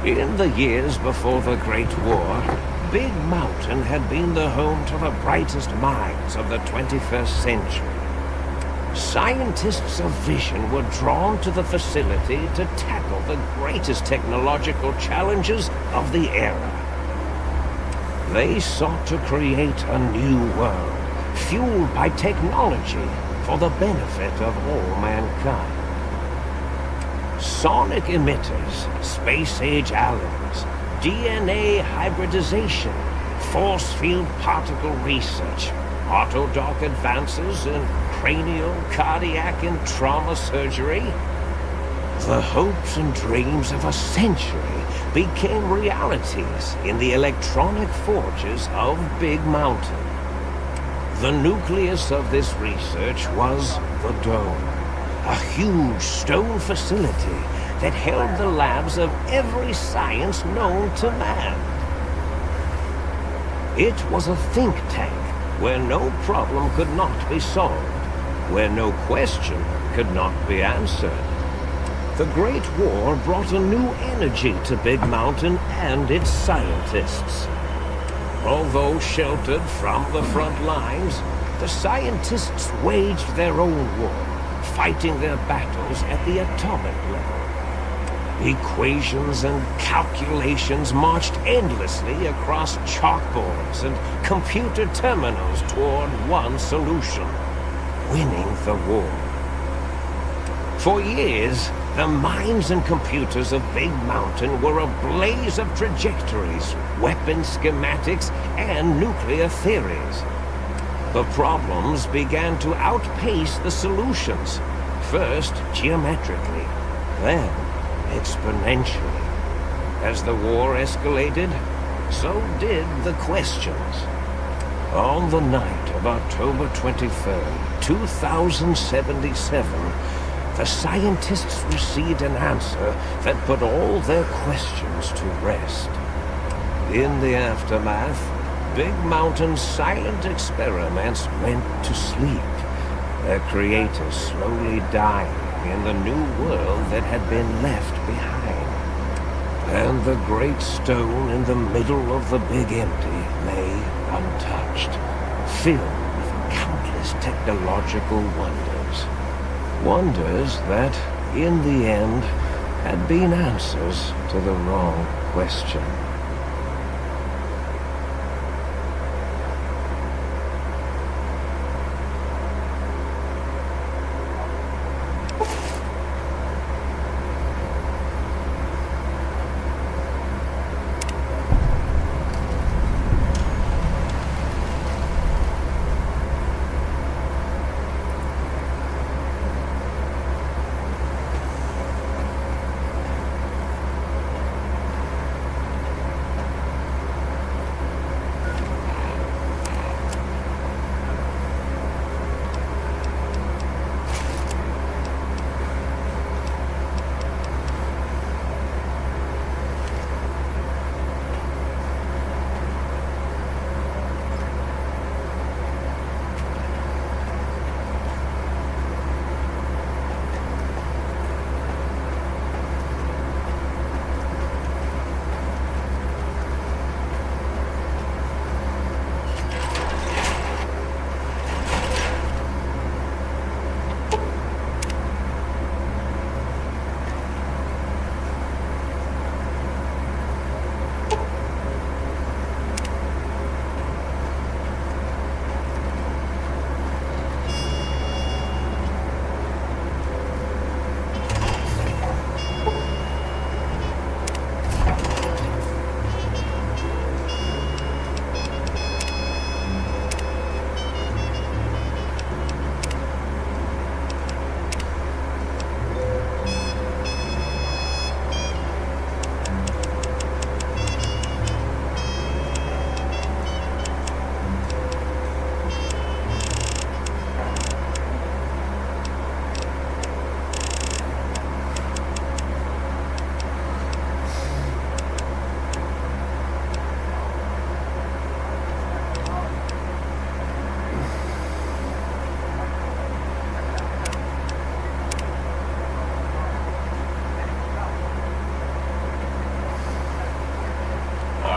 In the years before the Great War, Big Mountain had been the home to the brightest minds of the 21st century. Scientists of vision were drawn to the facility to tackle the greatest technological challenges of the era. They sought to create a new world, fueled by technology for the benefit of all mankind. Sonic emitters, space-age alloys, DNA hybridization, force field particle research, autodoc advances in cranial, cardiac, and trauma surgery. The hopes and dreams of a century became realities in the electronic forges of Big Mountain. The nucleus of this research was the Dome, a huge stone facility that held the labs of every science known to man. It was a think tank where no problem could not be solved, where no question could not be answered. The Great War brought a new energy to Big Mountain and its scientists. Although sheltered from the front lines, the scientists waged their own war, fighting their battles at the atomic level. Equations and calculations marched endlessly across chalkboards and computer terminals toward one solution: winning the war. For years, the minds and computers of Big Mountain were a blaze of trajectories, weapon schematics, and nuclear theories. The problems began to outpace the solutions, first geometrically, then exponentially. As the war escalated, so did the questions. On the night of October 23rd, 2077, the scientists received an answer that put all their questions to rest. In the aftermath, Big Mountain's silent experiments went to sleep, their creators slowly dying in the new world that had been left behind. And the great stone in the middle of the Big Empty lay untouched, filled with countless technological wonders. Wonders that, in the end, had been answers to the wrong question.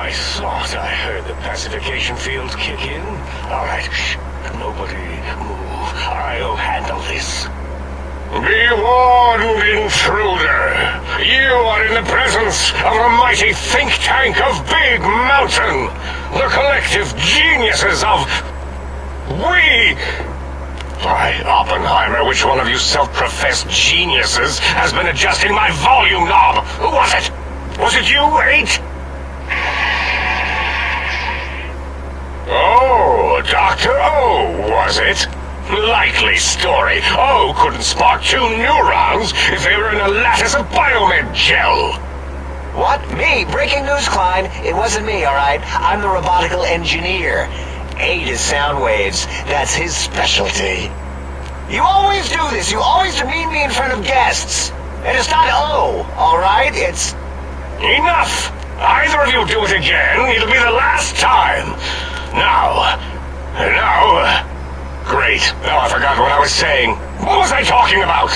I thought I heard the pacification field kick in. All right, shh. Nobody move. I'll handle this. Be warned, intruder. You are in the presence of a mighty think tank of Big Mountain. The collective geniuses of... We... By Oppenheimer, which one of you self-professed geniuses has been adjusting my volume knob? Who was it? Was it you, 8? Oh, Dr. O, was it? Likely story. O couldn't spark 2 neurons if they were in a lattice of biomed gel. What? Me? Breaking news, Klein. It wasn't me, alright? I'm the robotical engineer. 8 is sound waves. That's his specialty. You always do this. You always demean me in front of guests. And it's not O, alright? It's... Enough! Either of you do it again, it'll be the last time. Now... Great. Now I forgot what I was saying. What was I talking about?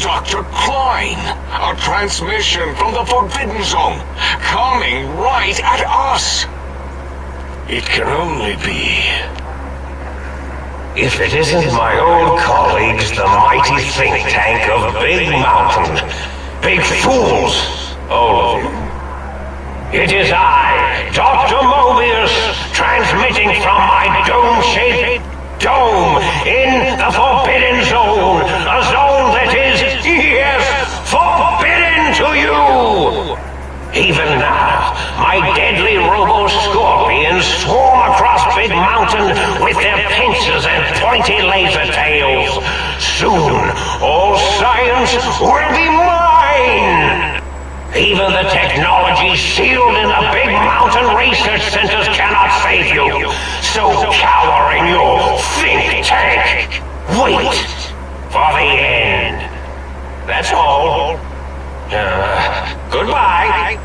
Dr. Klein, a transmission from the Forbidden Zone, coming right at us. It can only be... If it isn't my old colleagues, the mighty think tank of Big Mountain. Big fools, all of you. It is I, Dr. Mobius, transmitting from my dome-shaped dome in the Forbidden Zone. A zone that is, yes, forbidden to you! Even now, my deadly robo-scorpions swarm across Big Mountain with their pincers and pointy laser tails. Soon, all science will be mine! Even the technology sealed in the Big Mountain research centers cannot save you. So cower in your think tank. Wait for the end. That's all. Goodbye.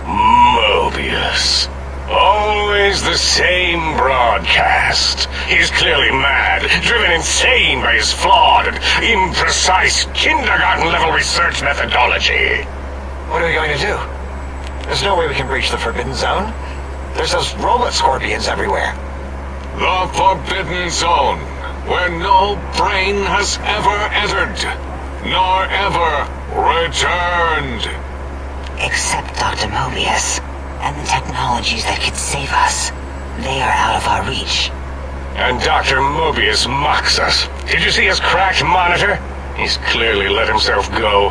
Mobius. Always the same broadcast. He's clearly mad, driven insane by his flawed and imprecise kindergarten-level research methodology. What are we going to do? There's no way we can breach the Forbidden Zone. There's those robot scorpions everywhere. The Forbidden Zone, where no brain has ever entered, nor ever returned. Except Dr. Mobius, and the technologies that could save us. They are out of our reach. And Dr. Mobius mocks us. Did you see his cracked monitor? He's clearly let himself go.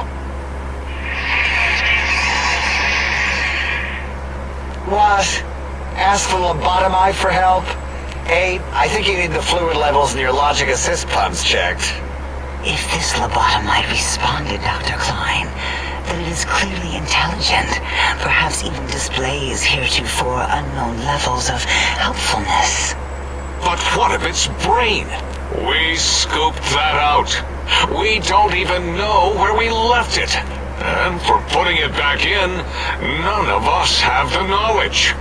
What? Ask the lobotomy for help? 8, I think you need the fluid levels in your logic assist pumps checked. If this lobotomite responded, Dr. Klein, then it is clearly intelligent, perhaps even displays heretofore unknown levels of helpfulness. But what of its brain? We scooped that out. We don't even know where we left it. And for putting it back in, none of us have the knowledge.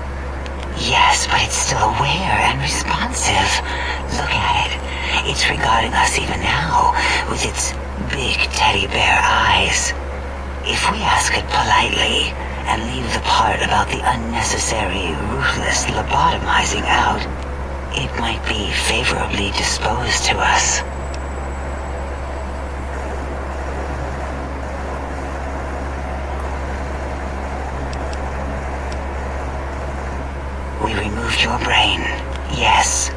Yes, but it's still aware and responsive. Look at it. It's regarding us even now, with its big teddy bear eyes. If we ask it politely, and leave the part about the unnecessary, ruthless lobotomizing out, it might be favorably disposed to us. We removed your brain, yes.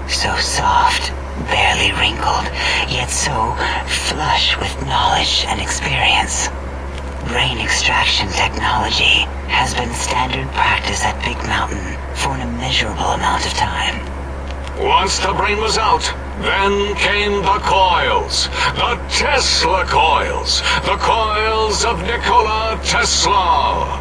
So soft, barely wrinkled, yet so flush with knowledge and experience. Brain extraction technology has been standard practice at Big Mountain for an immeasurable amount of time. Once the brain was out, then came the coils. The Tesla coils. The coils of Nikola Tesla.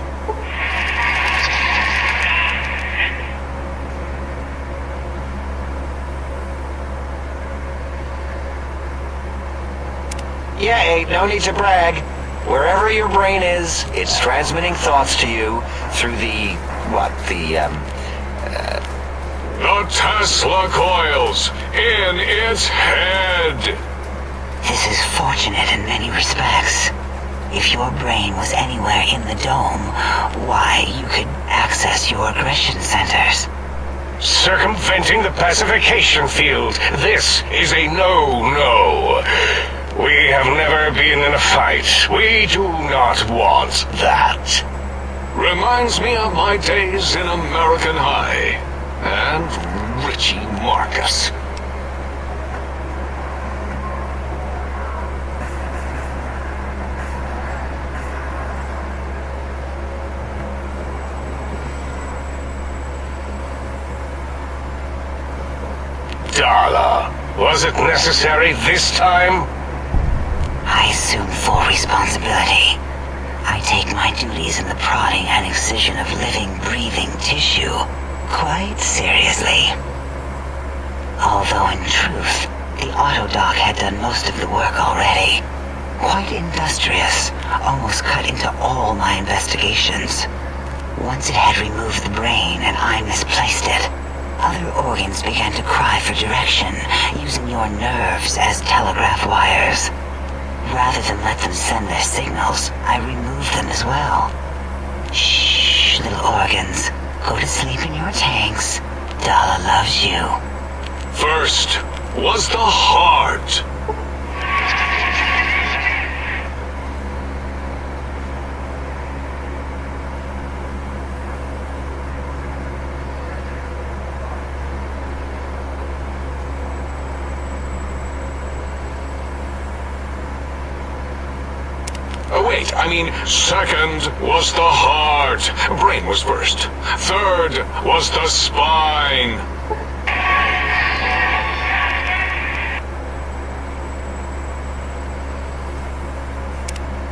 Yeah, 8, no need to brag. Wherever your brain is, it's transmitting thoughts to you through the Tesla coils in its head. This is fortunate in many respects. If your brain was anywhere in the dome, why, you could access your aggression centers. Circumventing the pacification field. This is a no-no. We have never been in a fight. We do not want that. Reminds me of my days in American High. And Richie Marcus. Darla, was it necessary this time? I assume full responsibility. I take my duties in the prodding and excision of living, breathing tissue quite seriously. Although in truth, the autodoc had done most of the work already. Quite industrious, almost cut into all my investigations. Once it had removed the brain and I misplaced it, other organs began to cry for direction, using your nerves as telegraph wires. Rather than let them send their signals, I removed them as well. Shh, little organs. Go to sleep in your tanks. Dala loves you. First was the heart. Second was the heart. Brain was first. Third was the spine.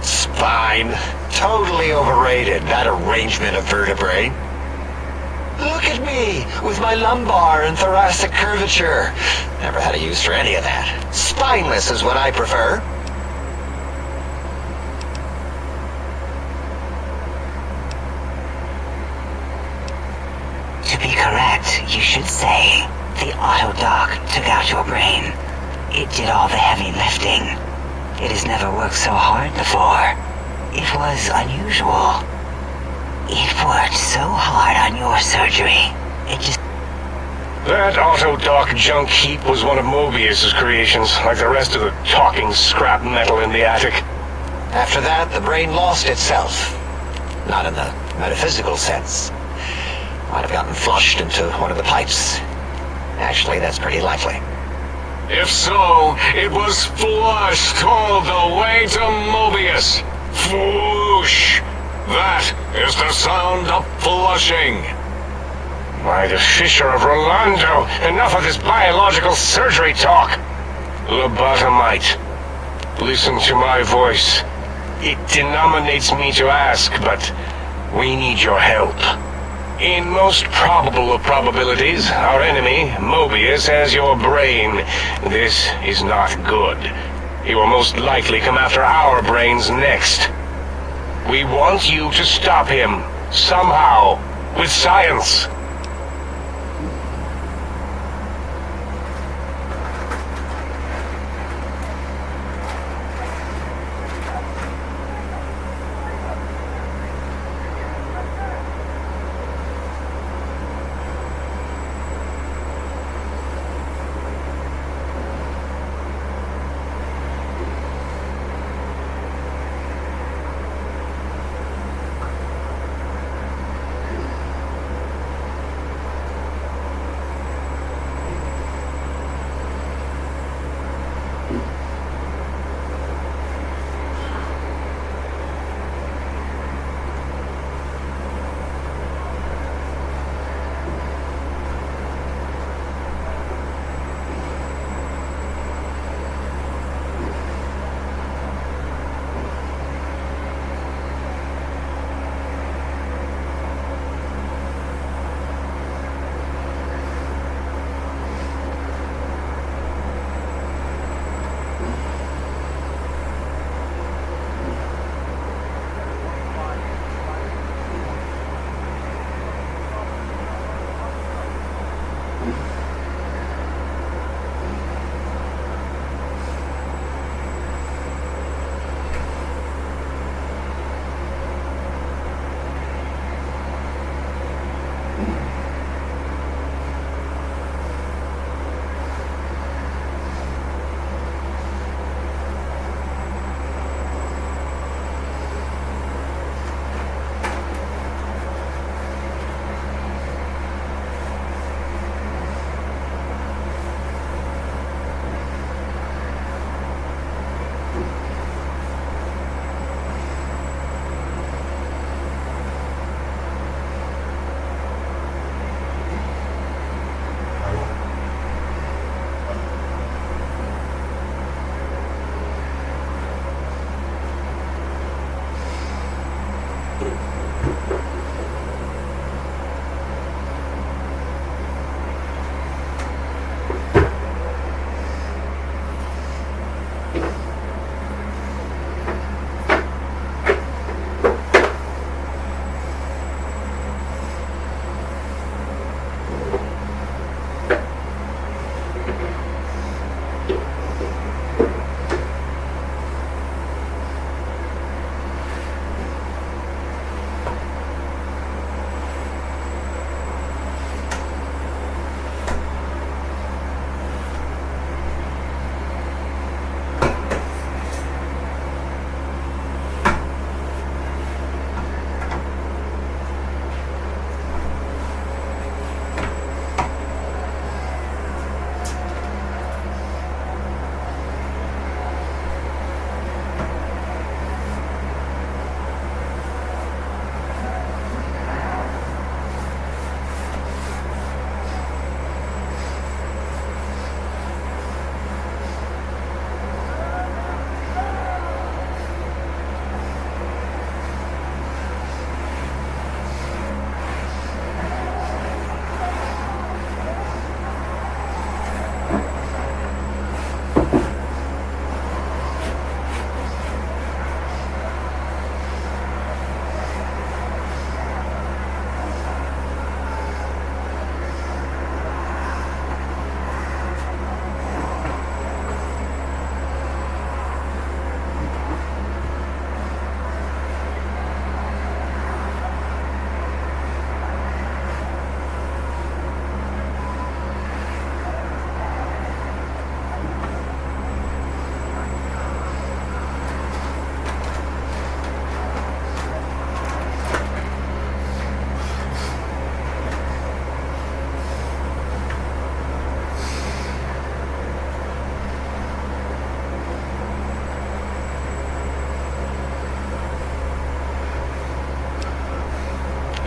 Spine? Totally overrated, that arrangement of vertebrae. Look at me, with my lumbar and thoracic curvature. Never had a use for any of that. Spineless is what I prefer. To be correct, you should say, the autodoc took out your brain. It did all the heavy lifting. It has never worked so hard before. It was unusual. It worked so hard on your surgery. It just... That autodoc junk heap was one of Mobius's creations, like the rest of the talking scrap metal in the attic. After that, the brain lost itself. Not in the metaphysical sense. Might have gotten flushed into one of the pipes. Actually, that's pretty likely. If so, it was flushed all the way to Mobius. Flush! That is the sound of flushing. By the Fisher of Rolando, enough of this biological surgery talk. Lobotomite, listen to my voice. It denominates me to ask, but we need your help. In most probable of probabilities, our enemy, Mobius, has your brain. This is not good. He will most likely come after our brains next. We want you to stop him, somehow, with science.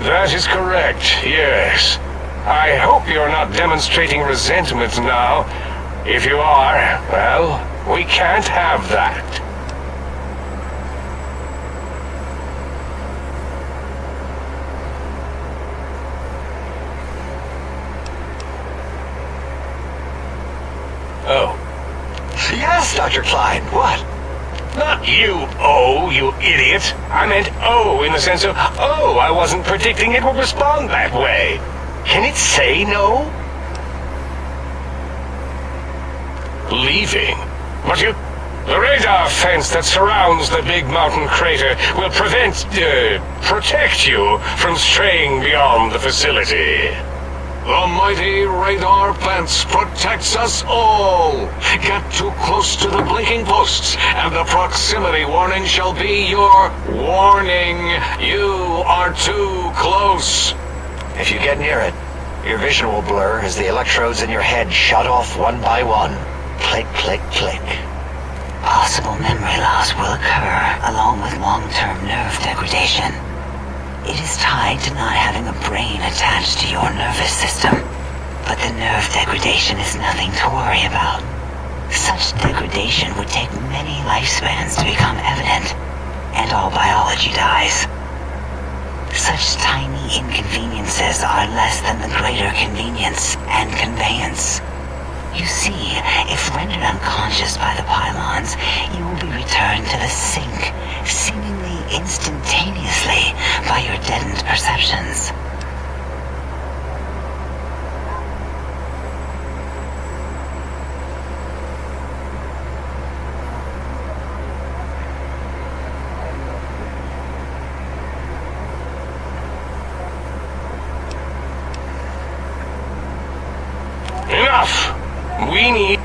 That is correct, yes. I hope you're not demonstrating resentment now. If you are, well, we can't have that. Oh. Yes, Dr. Klein. What? Not you, you idiot. I meant in the sense of, I wasn't predicting it would respond that way. Can it say no? Leaving? But the radar fence that surrounds the big mountain crater will protect you from straying beyond the facility. The mighty radar fence protects us all. Get too close to the blinking posts, and the proximity warning shall be your warning. You are too close. If you get near it, your vision will blur as the electrodes in your head shut off one by one. Click, click, click. Possible memory loss will occur, along with long-term nerve degradation. It is tied to not having a brain attached to your nervous system. But the nerve degradation is nothing to worry about. Such degradation would take many lifespans to become evident, and all biology dies. Such tiny inconveniences are less than the greater convenience and conveyance. You see, if rendered unconscious by the pylons, you will be returned to the sink, seemingly instantaneously by your deadened perceptions. Enough! We need...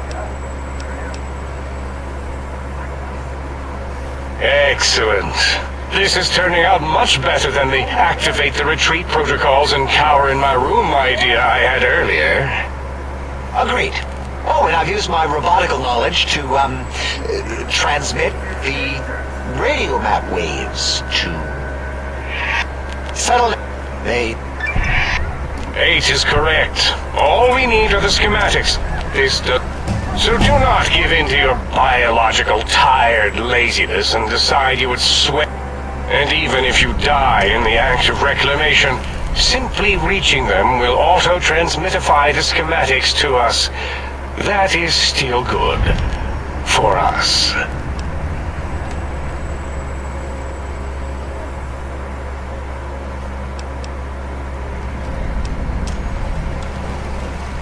Excellent. This is turning out much better than the activate the retreat protocols and cower in my room idea I had earlier. Agreed. Oh, and I've used my robotical knowledge to, transmit the radio map waves to settle down. They... 8 is correct. All we need are the schematics. So do not give in to your biological tired laziness and decide you would sweat. And even if you die in the act of reclamation, simply reaching them will auto-transmitify the schematics to us. That is still good. For us.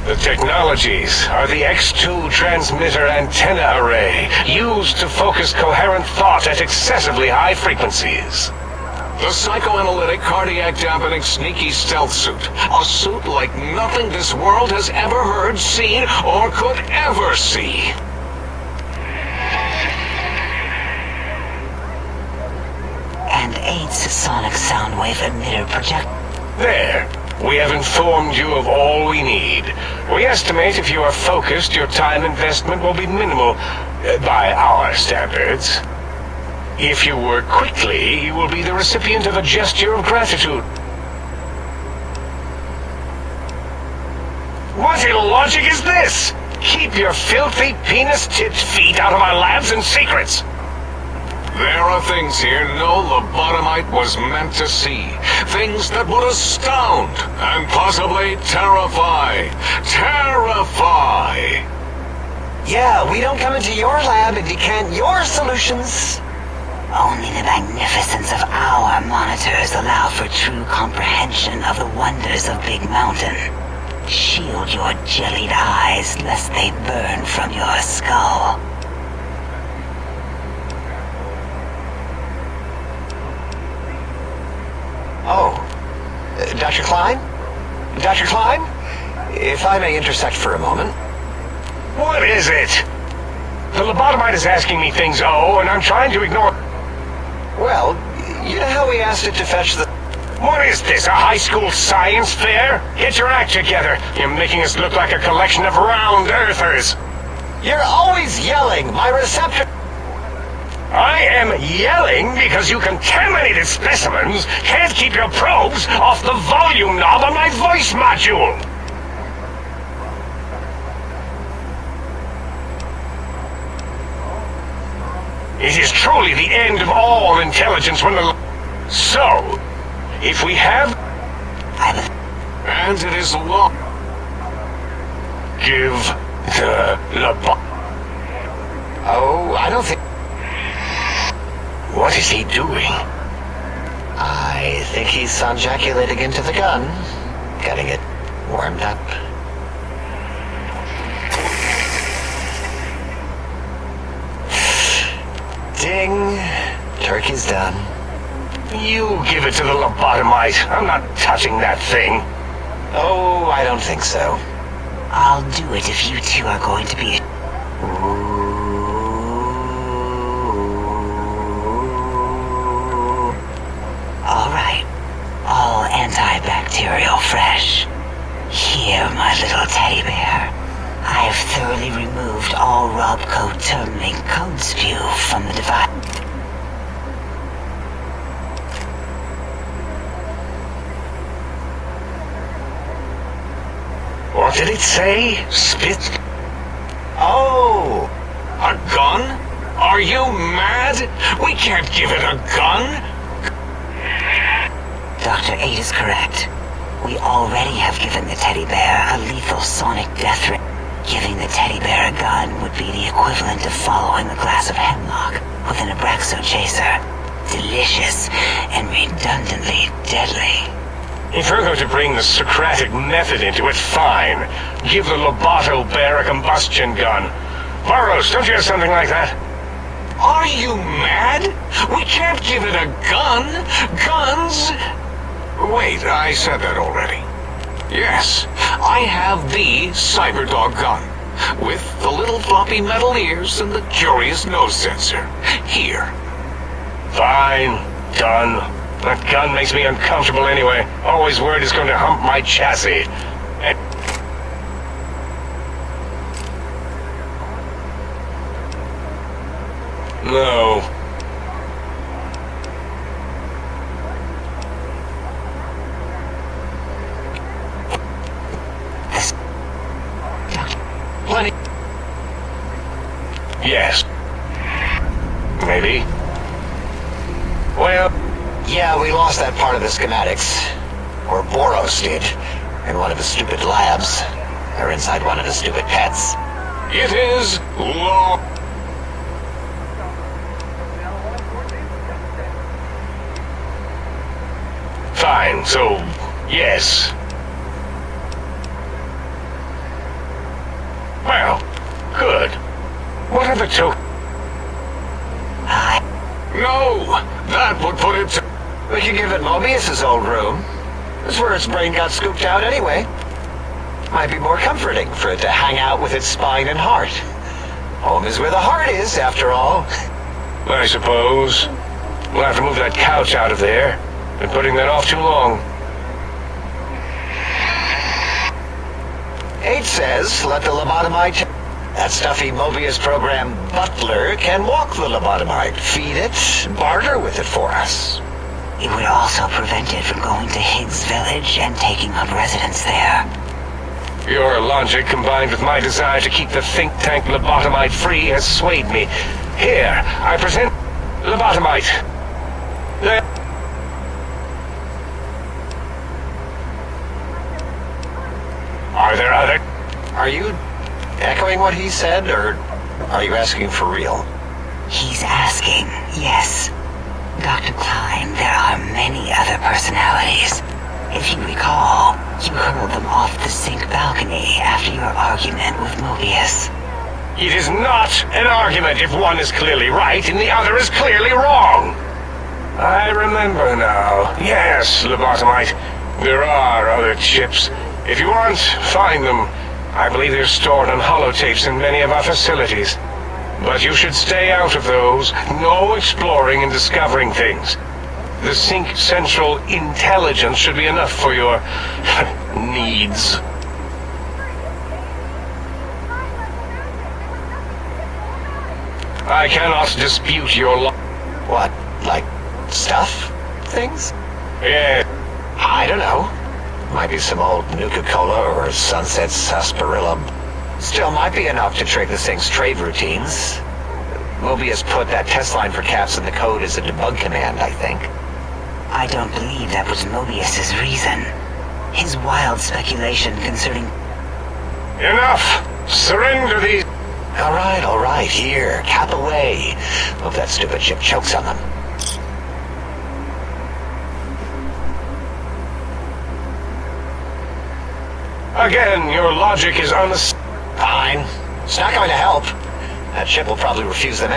The technologies are the X2 transmitter antenna array, used to focus coherent thought at excessively high frequencies. The psychoanalytic cardiac dampening sneaky stealth suit. A suit like nothing this world has ever heard, seen, or could ever see. And 8's sonic soundwave emitter project... There. We have informed you of all we need. We estimate if you are focused, your time investment will be minimal, by our standards. If you work quickly, you will be the recipient of a gesture of gratitude. What illogic is this? Keep your filthy, penis-tipped feet out of our labs and secrets! There are things here no lobotomite was meant to see. Things that would astound and possibly terrify. Terrify! Yeah, we don't come into your lab and decant your solutions. Only the magnificence of our monitors allow for true comprehension of the wonders of Big Mountain. Shield your jellied eyes lest they burn from your skull. Oh, Dr. Klein? Dr. Klein? If I may intersect for a moment. What is it? The lobotomite is asking me things, and I'm trying to ignore... Well, you know how we asked it to fetch the... What is this, a high school science fair? Get your act together. You're making us look like a collection of round earthers. You're always yelling. My receptor... I am yelling because you contaminated specimens can't keep your probes off the volume knob on my voice module. It is truly the end of all intelligence when the... So, if we have... And it is long. Give the Oh, I don't think... What is he doing? I think he's sonjaculating into the gun. Getting it warmed up. Ding. Turkey's done. You give it to the lobotomite. I'm not touching that thing. Oh, I don't think so. I'll do it if you two are going to be... All right. All antibacterial fresh. Here, my little teddy bear. I have thoroughly removed all Robco terminate code spew from the device. What did it say? Spit? Oh! A gun? Are you mad? We can't give it a gun. Dr. 8 is correct. We already have given the teddy bear a lethal sonic death ray. Giving the teddy bear a gun would be the equivalent of following a glass of hemlock with an Abraxo chaser. Delicious and redundantly deadly. If you're going to bring the Socratic method into it, fine. Give the Loboto bear a combustion gun. Burroughs, don't you have something like that? Are you mad? We can't give it a gun. Guns... Wait, I said that already. Yes, I have the Cyberdog gun. With the little floppy metal ears and the curious nose sensor. Here. Fine. Done. That gun makes me uncomfortable anyway. Always worried it's going to hump my chassis. And no. Plenty. Yes. Maybe. Well... Yeah, we lost that part of the schematics. Or Boros did. In one of his stupid labs. Or inside one of his stupid pets. It is law. Fine, so... yes. Well, good. What are the two... No, that would put it to... We could give it Mobius's old room. That's where its brain got scooped out anyway. Might be more comforting for it to hang out with its spine and heart. Home is where the heart is, after all. I suppose. We'll have to move that couch out of there. Been putting that off too long. 8 says, let the lobotomite... That stuffy Mobius program butler can walk the lobotomite, feed it, barter with it for us. It would also prevent it from going to Higgs Village and taking up residence there. Your logic, combined with my desire to keep the think tank lobotomite free, has swayed me. Here, I present lobotomite. There. Are there other... Are you echoing what he said, or are you asking for real? He's asking, yes. Dr. Klein, there are many other personalities. If you recall, you hurled them off the sink balcony after your argument with Mobius. It is not an argument if one is clearly right and the other is clearly wrong. I remember now. Yes, lobotomite. There are other chips. If you want, find them. I believe they're stored on holotapes in many of our facilities. But you should stay out of those. No exploring and discovering things. The Sync Central intelligence should be enough for your needs. I cannot dispute your What, like stuff? Things? Yeah. I don't know. Might be some old Nuka-Cola or Sunset Sarsaparilla. Still might be enough to trigger this thing's trade routines. Mobius put that test line for Caps in the code as a debug command, I think. I don't believe that was Mobius's reason. His wild speculation concerning... Enough! Surrender these... All right, here, Cap away. Hope that stupid ship chokes on them. Again, your logic is Fine. It's not going to help. That ship will probably refuse them.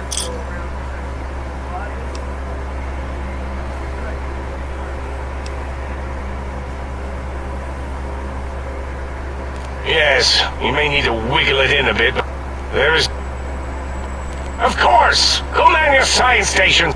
Yes, you may need to wiggle it in a bit, but there is... Of course! Go land your science station!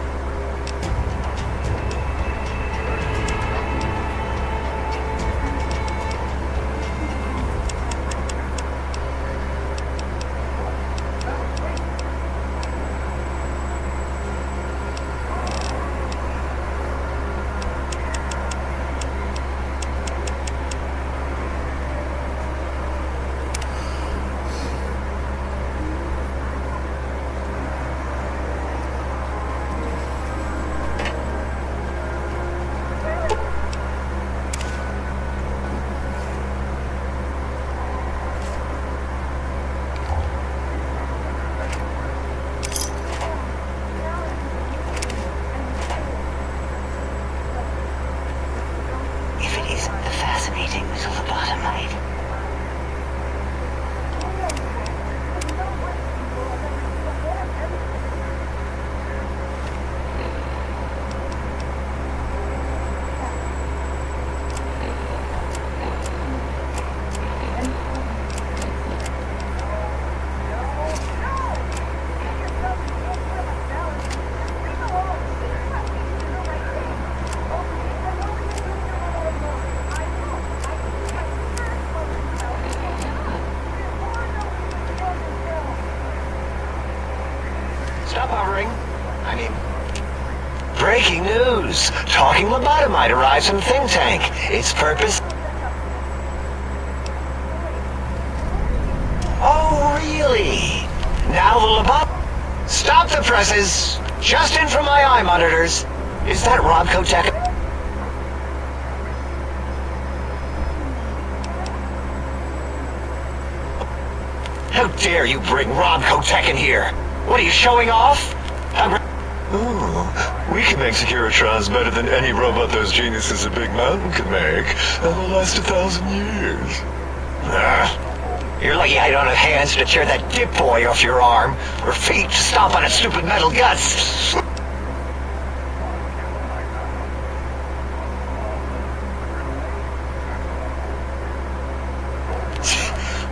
If it isn't the fascinating little lobotomite. Stop hovering. I mean... Breaking news! Talking lobotomite arrives from Think Tank. Its purpose... Oh, really? Now the lobot... Stop the presses! Just in from my eye monitors. Is that Robco Tech? How dare you bring Robco Tech in here? What are you showing off? Ooh, we can make Securitrons better than any robot those geniuses at Big Mountain could make. And they'll last 1,000 years. You're lucky I don't have hands to tear that dip boy off your arm, or feet to stomp on its stupid metal guts.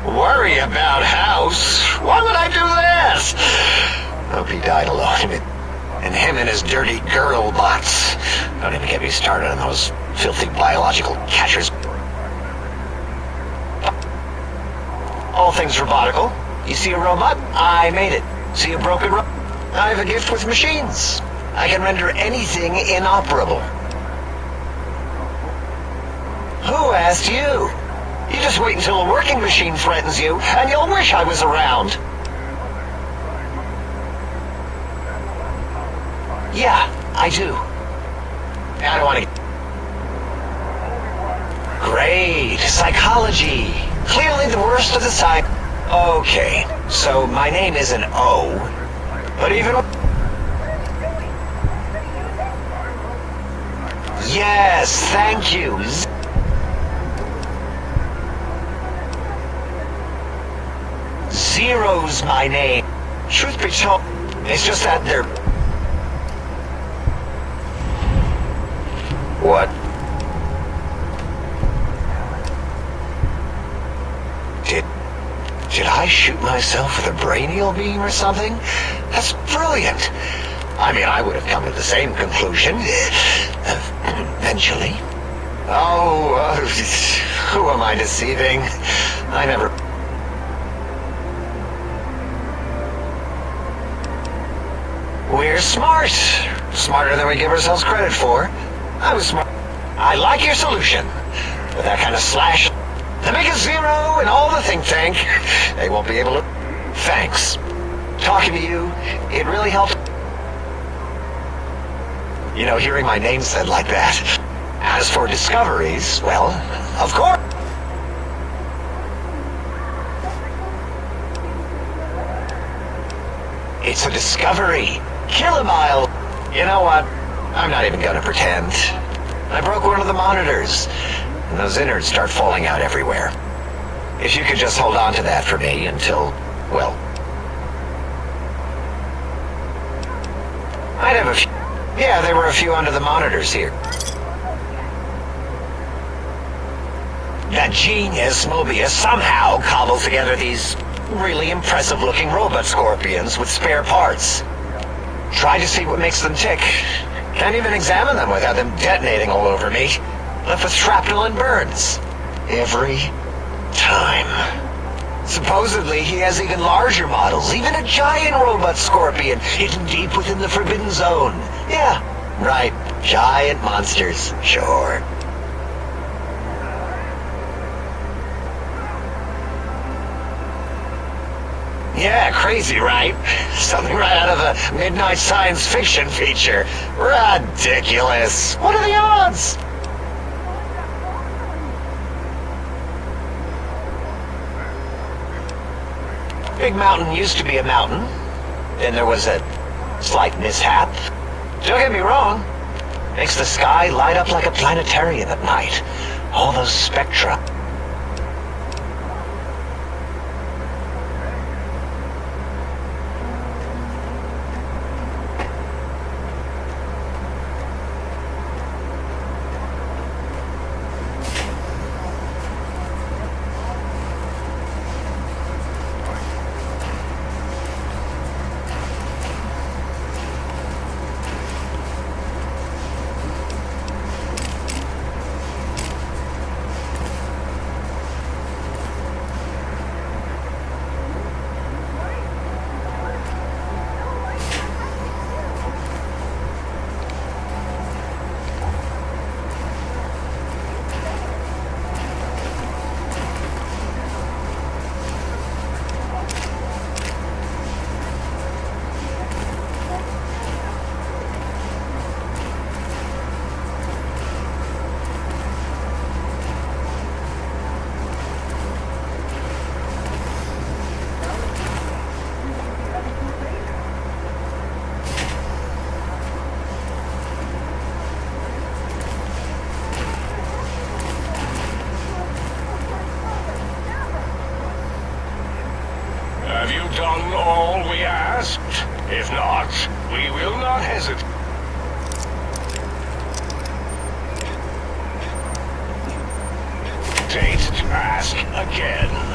Worry about House? Why would I do this? Hope he died alone. And him and his dirty girl bots. Don't even get me started on those filthy biological catchers. All things robotical. You see a robot? I made it. See a broken robot? I have a gift with machines. I can render anything inoperable. Who asked you? You just wait until a working machine threatens you, and you'll wish I was around. Yeah, I do. I don't want to... Great. Psychology. Clearly the worst of the psych... Okay, so my name isn't O, but even... Yes, thank you. Zero's my name. Truth be told, it's just that they're... What? Did I shoot myself with a brainial beam or something? That's brilliant. I mean, I would have come to the same conclusion. Eventually. Oh, who am I deceiving? I never... We're smart. Smarter than we give ourselves credit for. I was smart. I like your solution. With that kind of slash, the biggest zero in all the think tank, they won't be able to... Thanks. Talking to you, it really helped. You know, hearing my name said like that. As for discoveries, well, of course. It's a discovery. Kilomile. You know what? I'm not even gonna pretend. I broke one of the monitors, and those innards start falling out everywhere. If you could just hold on to that for me until, well... I'd have a few... Yeah, there were a few under the monitors here. That genius Mobius somehow cobbled together these really impressive-looking robot scorpions with spare parts. Try to see what makes them tick. Can't even examine them without them detonating all over me. Left with shrapnel and burns. Every time. Supposedly, he has even larger models, even a giant robot scorpion hidden deep within the Forbidden Zone. Yeah, right. Giant monsters, sure. Yeah, crazy, right? Something right out of a midnight science fiction feature. Ridiculous. What are the odds? Big Mountain used to be a mountain. Then there was a slight mishap. Don't get me wrong. Makes the sky light up like a planetarium at night. All those spectra. Have you done all we asked? If not, we will not hesitate. To ask again.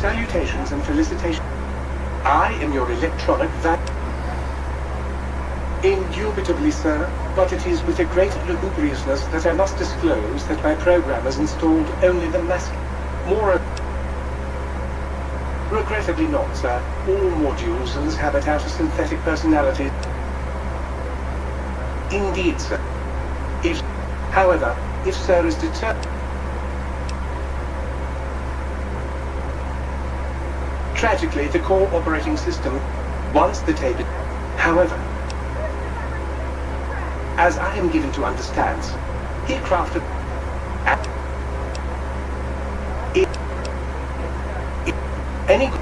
Salutations and felicitations. I am your electronic Indubitably, sir, but it is with a great lugubriousness that I must disclose that my programmers installed only the more... Regrettably not, sir. All modules in this habitat are synthetic personalities. Indeed, sir. However, if sir is determined... Tragically, the core operating system, once the tape... However, as I am given to understand, he crafted... Any...